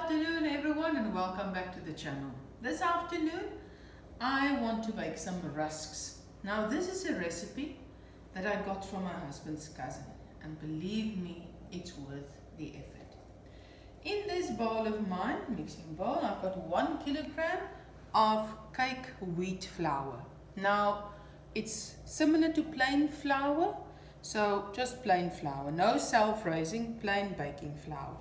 afternoon everyone, and welcome back to the channel. This afternoon I want to bake some rusks. Now this is a recipe that I got from my husband's cousin, and believe me, it's worth the effort. In this bowl of mine, mixing bowl, I've got 1 kilogram of cake wheat flour. Now it's similar to plain flour, so just plain flour, no self-raising, plain baking flour.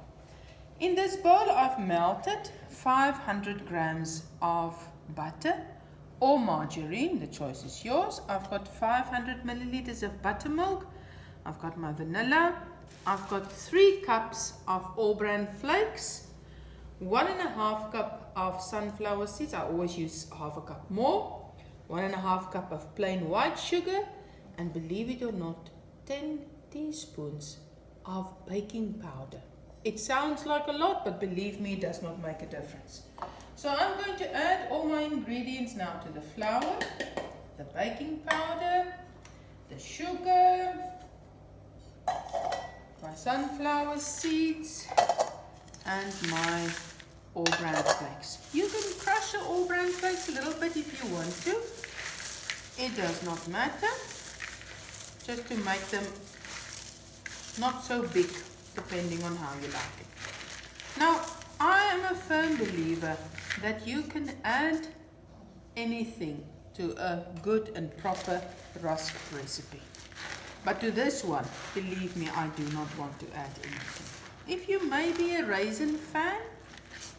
In this bowl I've melted 500 grams of butter or margarine, the choice is yours. I've got 500 milliliters of buttermilk, I've got my vanilla, I've got 3 cups of all bran flakes, 1.5 cup of sunflower seeds, I always use half a cup more, 1.5 cup of plain white sugar, and believe it or not, 10 teaspoons of baking powder. It sounds like a lot, but believe me, it does not make a difference. So I'm going to add all my ingredients now to the flour, the baking powder, the sugar, my sunflower seeds, and my all bran flakes. You can crush the all bran flakes a little bit if you want to. It does not matter, just to make them not so big, depending on how you like it. Now, I am a firm believer that you can add anything to a good and proper rusk recipe. But to this one, believe me, I do not want to add anything. If you may be a raisin fan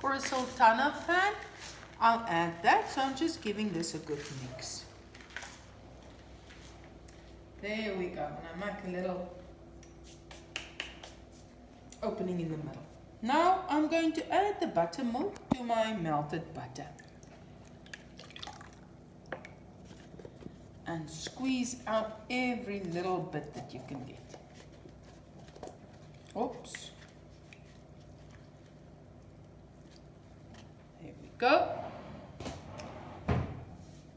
or a sultana fan, I'll add that. So I'm just giving this a good mix. There we go. And I make a little opening in the middle. Now I'm going to add the buttermilk to my melted butter and squeeze out every little bit that you can get. Oops. There we go.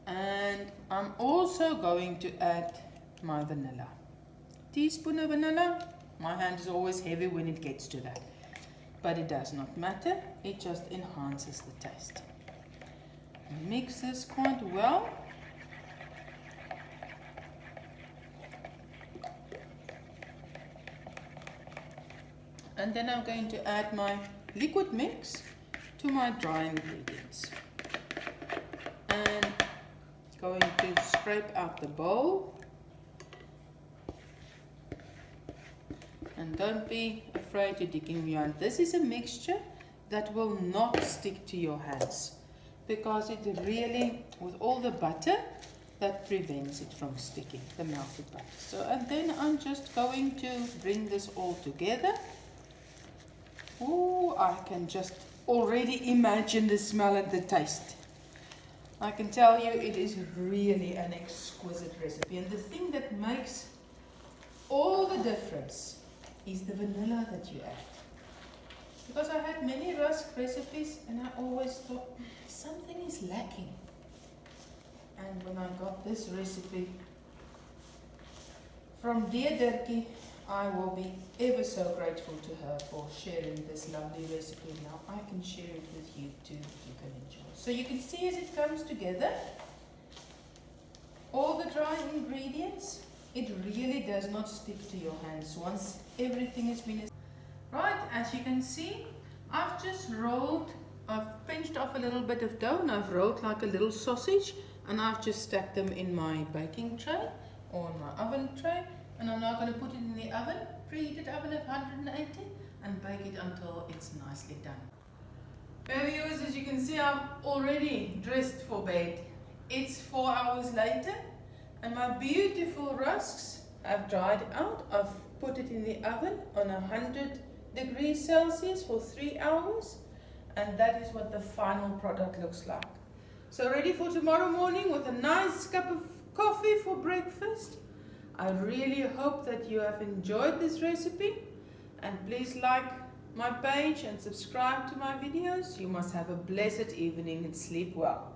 And I'm also going to add my vanilla. Teaspoon of vanilla. My hand is always heavy when it gets to that, but it does not matter, it just enhances the taste. Mix this quite well. And then I'm going to add my liquid mix to my dry ingredients. And going to scrape out the bowl. And don't be afraid to dig in your hand. This is a mixture that will not stick to your hands, because it really, with all the butter, that prevents it from sticking, the melted butter. So, and then I'm just going to bring this all together. Oh, I can just already imagine the smell and the taste. I can tell you it is really an exquisite recipe. And the thing that makes all the difference is the vanilla that you add. Because I had many rusk recipes and I always thought something is lacking. And when I got this recipe from dear Dirkie, I will be ever so grateful to her for sharing this lovely recipe. Now I can share it with you too, if you can enjoy. So you can see as it comes together, all the dry ingredients, it really does not stick to your hands once everything has been. Right, as you can see, I've just rolled, I've pinched off a little bit of dough and I've rolled like a little sausage, and I've just stacked them in my baking tray or my oven tray, and I'm now going to put it in the oven, preheated oven at 180, and bake it until it's nicely done. Well viewers, as you can see, I'm already dressed for bed. It's 4 hours later. And my beautiful rusks have dried out. I've put it in the oven on 100 degrees Celsius for 3 hours. And that is what the final product looks like. So ready for tomorrow morning with a nice cup of coffee for breakfast. I really hope that you have enjoyed this recipe. And please like my page and subscribe to my videos. You must have a blessed evening and sleep well.